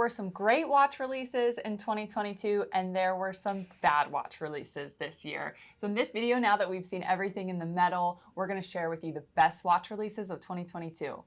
were some great watch releases in 2022, and there were some bad watch releases this year. So in this video, now that we've seen everything in the metal, we're going to share with you the best watch releases of 2022.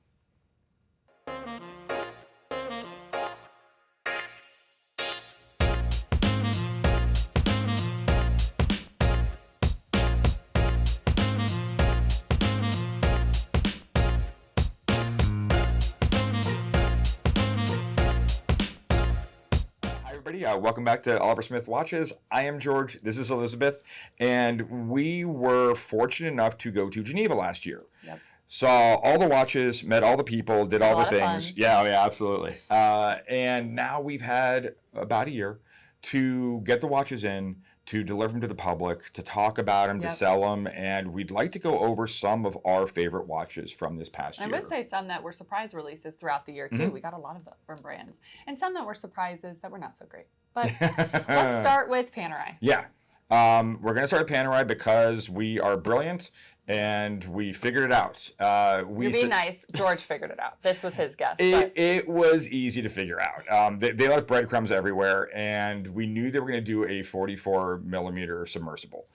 Welcome back to Oliver Smith Watches. I am George. This is Elizabeth. And we were fortunate enough to go to Geneva last year. Yep. Saw all the watches, met all the people, did all the things. Yeah, absolutely. And now we've had about a year to get the watches in, to deliver them to the public, to talk about them, to sell them, and we'd like to go over some of our favorite watches from this past year. I would say some that were surprise releases throughout the year, too. Mm-hmm. We got a lot of them from brands. And some that were surprises that were not so great. But let's start with Panerai. Yeah. We're going to start with Panerai because we are brilliant and we figured it out. You're being nice. George figured it out. This was his guess. It was easy to figure out. They left breadcrumbs everywhere, and we knew they were going to do a 44 millimeter submersible.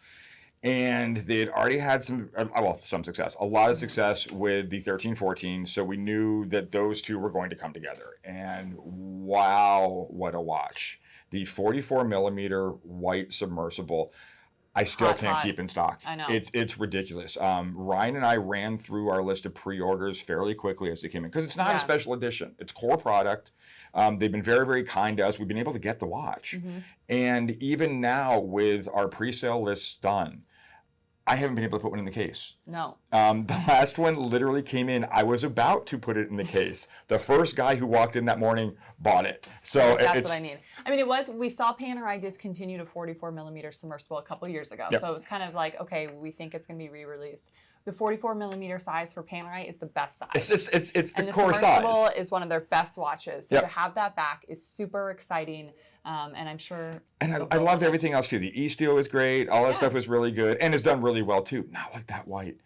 And they had already had some success, a lot of success with the 1314. So we knew that those two were going to come together. And wow, what a watch. The 44 millimeter white submersible, I still can't keep in stock. I know. It's ridiculous. Ryan and I ran through our list of pre-orders fairly quickly as they came in, because it's not a special edition. It's core product. They've been very, very kind to us. We've been able to get the watch. Mm-hmm. And even now, with our pre-sale lists done, I haven't been able to put one in the case. No. The last one literally came in. I was about to put it in the case. The first guy who walked in that morning bought it. So that's what I need. I mean, we saw Panerai discontinue a 44 millimeter submersible a couple years ago. Yep. So it was kind of like, okay, we think it's going to be re-released. The 44 millimeter size for Panerai is the best size. It's the core size. And the submersible is one of their best watches. So to have that back is super exciting. And I'm sure. And I loved everything else too. The E-steel was great. All that stuff was really good, and it's done really well too. Not like that white.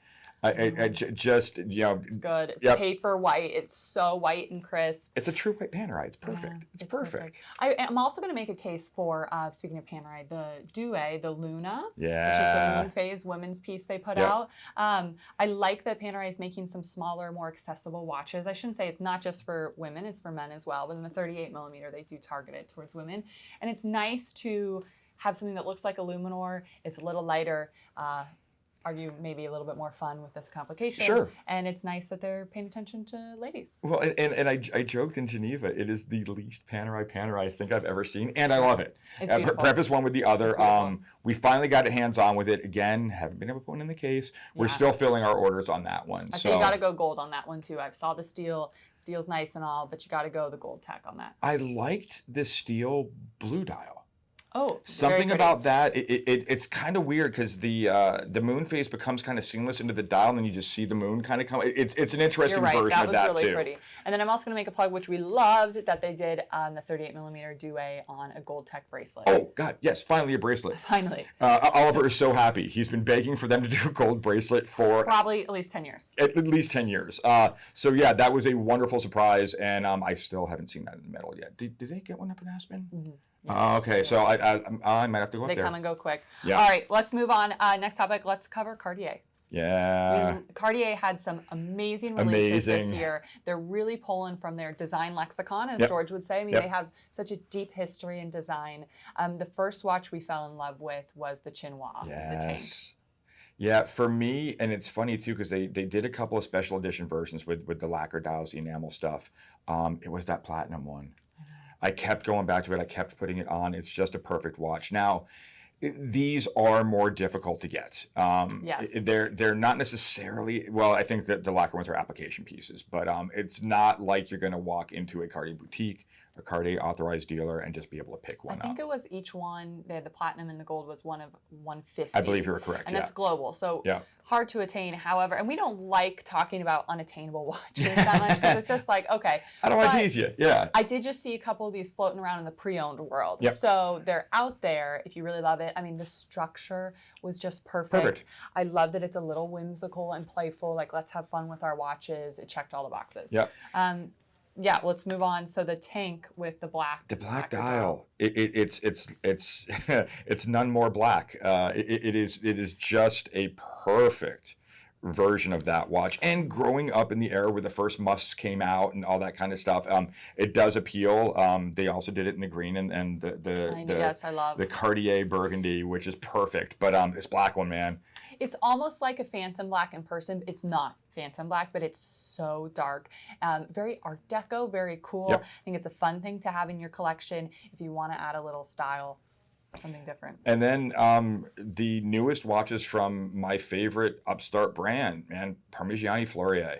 It's good. It's paper white. It's so white and crisp. It's a true white Panerai. It's perfect. Yeah, it's perfect. I'm also going to make a case for, speaking of Panerai, the Douai, the Luna, which is the moon phase women's piece they put out. I like that Panerai is making some smaller, more accessible watches. I shouldn't say it's not just for women, it's for men as well. But in the 38 millimeter, they do target it towards women. And it's nice to have something that looks like a Luminor. It's a little lighter. Argue maybe a little bit more fun with this complication. Sure. And it's nice that they're paying attention to ladies. Well, and I joked in Geneva, it is the least Panerai I think I've ever seen, and I love it. It's beautiful. Preface one with the other. We finally got hands-on with it. Again, haven't been able to put one in the case. We're still filling our orders on that one. So you got to go gold on that one, too. I saw the steel. Steel's nice and all, but you got to go the gold tech on that. I liked the steel blue dial. Oh, something about that. It's kind of weird because the moon phase becomes kind of seamless into the dial, and then you just see the moon kind of come. It's an interesting version of that too. That was really pretty. And then I'm also going to make a plug, which we loved, that they did on the 38 millimeter Douai on a gold tech bracelet. Oh God, yes, finally a bracelet. Finally. Oliver is so happy. He's been begging for them to do a gold bracelet for probably at least 10 years. At least 10 years. So yeah, that was a wonderful surprise, and I still haven't seen that in the metal yet. Did they get one up in Aspen? Mm-hmm. Yes. Okay, so I might have to go up there. They come and go quick. Yeah. All right, let's move on. Next topic, let's cover Cartier. Yeah. Cartier had some amazing releases this year. They're really pulling from their design lexicon, as George would say. I mean, they have such a deep history in design. The first watch we fell in love with was the Chinois, the tank. Yeah, for me, and it's funny too, because they did a couple of special edition versions with the lacquer dials, the enamel stuff. It was that platinum one. I kept going back to it. I kept putting it on. It's just a perfect watch. Now, these are more difficult to get. Yes. They're not necessarily, well, I think that the lacquer ones are application pieces, but it's not like you're going to walk into a Cartier boutique, a Cartier authorized dealer, and just be able to pick one up. I think it was each one, the platinum and the gold was one of 150. I believe you're correct, and that's global, so hard to attain. However, and we don't like talking about unattainable watches that much, because it's just like, okay. I don't want to tease you, I did just see a couple of these floating around in the pre-owned world. So they're out there if you really love it. I mean, the structure was just perfect. I love that it's a little whimsical and playful, like let's have fun with our watches. It checked all the boxes. Yeah, let's move on. So the tank with the black dial. It's it's none more black. It is just a perfect version of that watch. And growing up in the era where the first muffs came out and all that kind of stuff, it does appeal. They also did it in the green and yes, I love the Cartier burgundy, which is perfect. But this black one, man. It's almost like a phantom black in person. It's not phantom black, but it's so dark. Very Art Deco, very cool. Yep. I think it's a fun thing to have in your collection if you want to add a little style. Something different. And then the newest watches from my favorite upstart brand, man, Parmigiani Fleurier.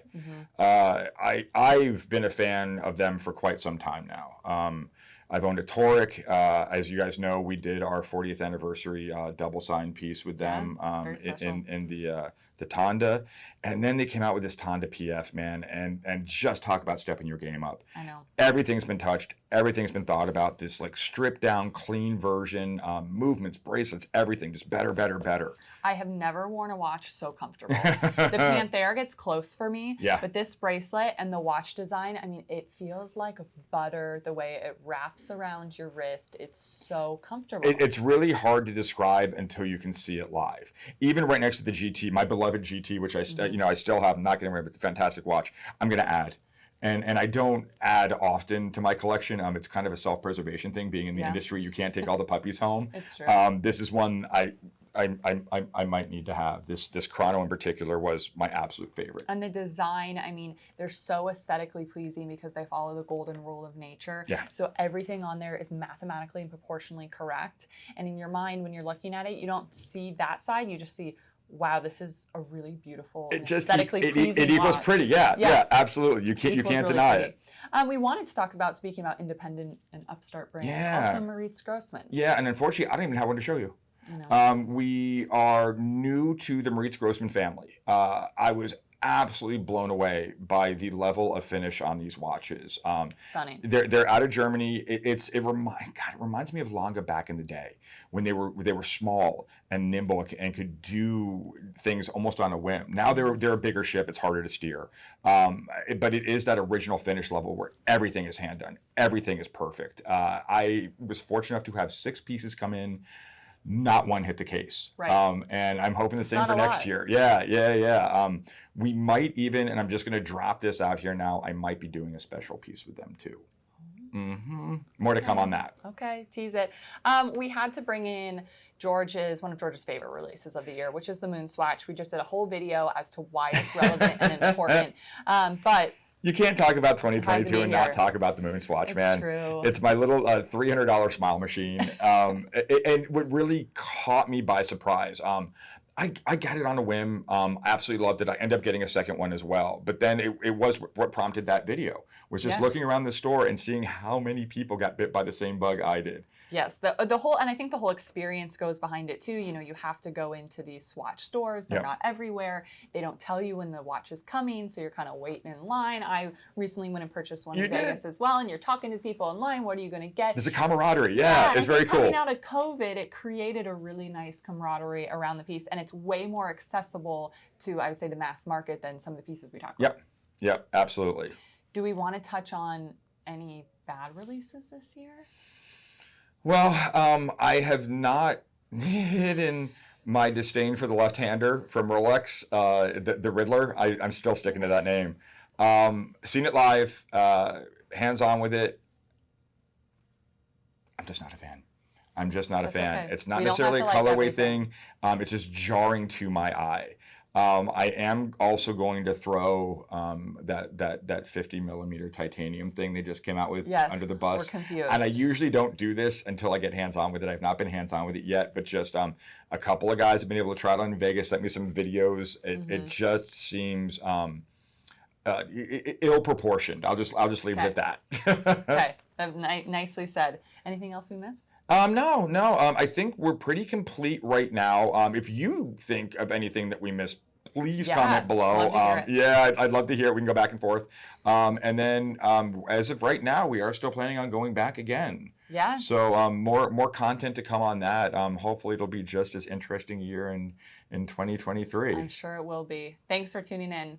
I've been a fan of them for quite some time now. I've owned a Toric. As you guys know, we did our 40th anniversary double signed piece with them in the Tonda. And then they came out with this Tonda PF, man, and just talk about stepping your game up. I know. Everything's been touched. Everything's been thought about. This like stripped down, clean version, movements, bracelets, everything. Just better, better, better. I have never worn a watch so comfortable. The Panerai gets close for me, but this bracelet and the watch design, I mean, it feels like butter the way it wraps around your wrist. It's so comfortable. It's really hard to describe until you can see it live. Even right next to the GT, my beloved GT, which I still have, I'm not getting rid of it, the fantastic watch, I'm going to add. And I don't add often to my collection. It's kind of a self-preservation thing. Being in the industry, you can't take all the puppies home. It's true. This is one I might need to have. This chrono in particular was my absolute favorite. And the design, I mean, they're so aesthetically pleasing because they follow the golden rule of nature. Yeah. So everything on there is mathematically and proportionally correct. And in your mind, when you're looking at it, you don't see that side. You just see, wow, this is a really beautiful, aesthetically pleasing It equals watch. pretty, yeah, absolutely. You can't really deny pretty. it. We wanted to talk about, speaking about independent and upstart brands, also Moritz Grossman. Yeah, and unfortunately, I don't even have one to show you. We are new to the Moritz Grossman family. I was absolutely blown away by the level of finish on these watches. Stunning. They're out of Germany. It reminds me of Lange back in the day when they were small and nimble and could do things almost on a whim. Now they're a bigger ship. It's harder to steer. But it is that original finish level where everything is hand done. Everything is perfect. I was fortunate enough to have 6 pieces come in. Not one hit the case. Right. And I'm hoping the same for next year. Yeah. We might even, and I'm just going to drop this out here now, I might be doing a special piece with them too. More to come on that. Okay, tease it. We had to bring in one of George's favorite releases of the year, which is the Moon Swatch. We just did a whole video as to why it's relevant and important. But you can't talk about 2022 and not talk about the Moon Swatch, man. True. It's my little $300 smile machine. And what really caught me by surprise, I got it on a whim. Absolutely loved it. I ended up getting a second one as well. But then it was what prompted that video, was just looking around the store and seeing how many people got bit by the same bug I did. Yes, the whole, and I think the whole experience goes behind it too. You know, you have to go into these Swatch stores. They're not everywhere. They don't tell you when the watch is coming, so you're kind of waiting in line. I recently went and purchased one in Vegas as well, and you're talking to people in line. What are you going to get? There's a camaraderie. Yeah, it's very cool. Coming out of COVID, it created a really nice camaraderie around the piece, and it's way more accessible to, I would say, the mass market than some of the pieces we talked about. Yep, absolutely. Do we want to touch on any bad releases this year? Well, I have not hidden my disdain for the left-hander from Rolex, the Riddler. I'm still sticking to that name. Seen it live, hands-on with it. I'm just not a fan. That's a fan. Okay. It's not necessarily a colorway thing. It's just jarring to my eye. I am also going to throw that 50 millimeter titanium thing they just came out with under the bus. We're confused. And I usually don't do this until I get hands-on with it. I've not been hands-on with it yet, but just a couple of guys have been able to try it on in Vegas, sent me some videos. It just seems ill-proportioned. I'll just leave it at that. Okay, nicely said. Anything else we missed? No. I think we're pretty complete right now. If you think of anything that we missed, please comment below. I'd love to hear it. We can go back and forth. And then as of right now, we are still planning on going back again. Yeah. So more content to come on that. Hopefully it'll be just as interesting a year in 2023. I'm sure it will be. Thanks for tuning in.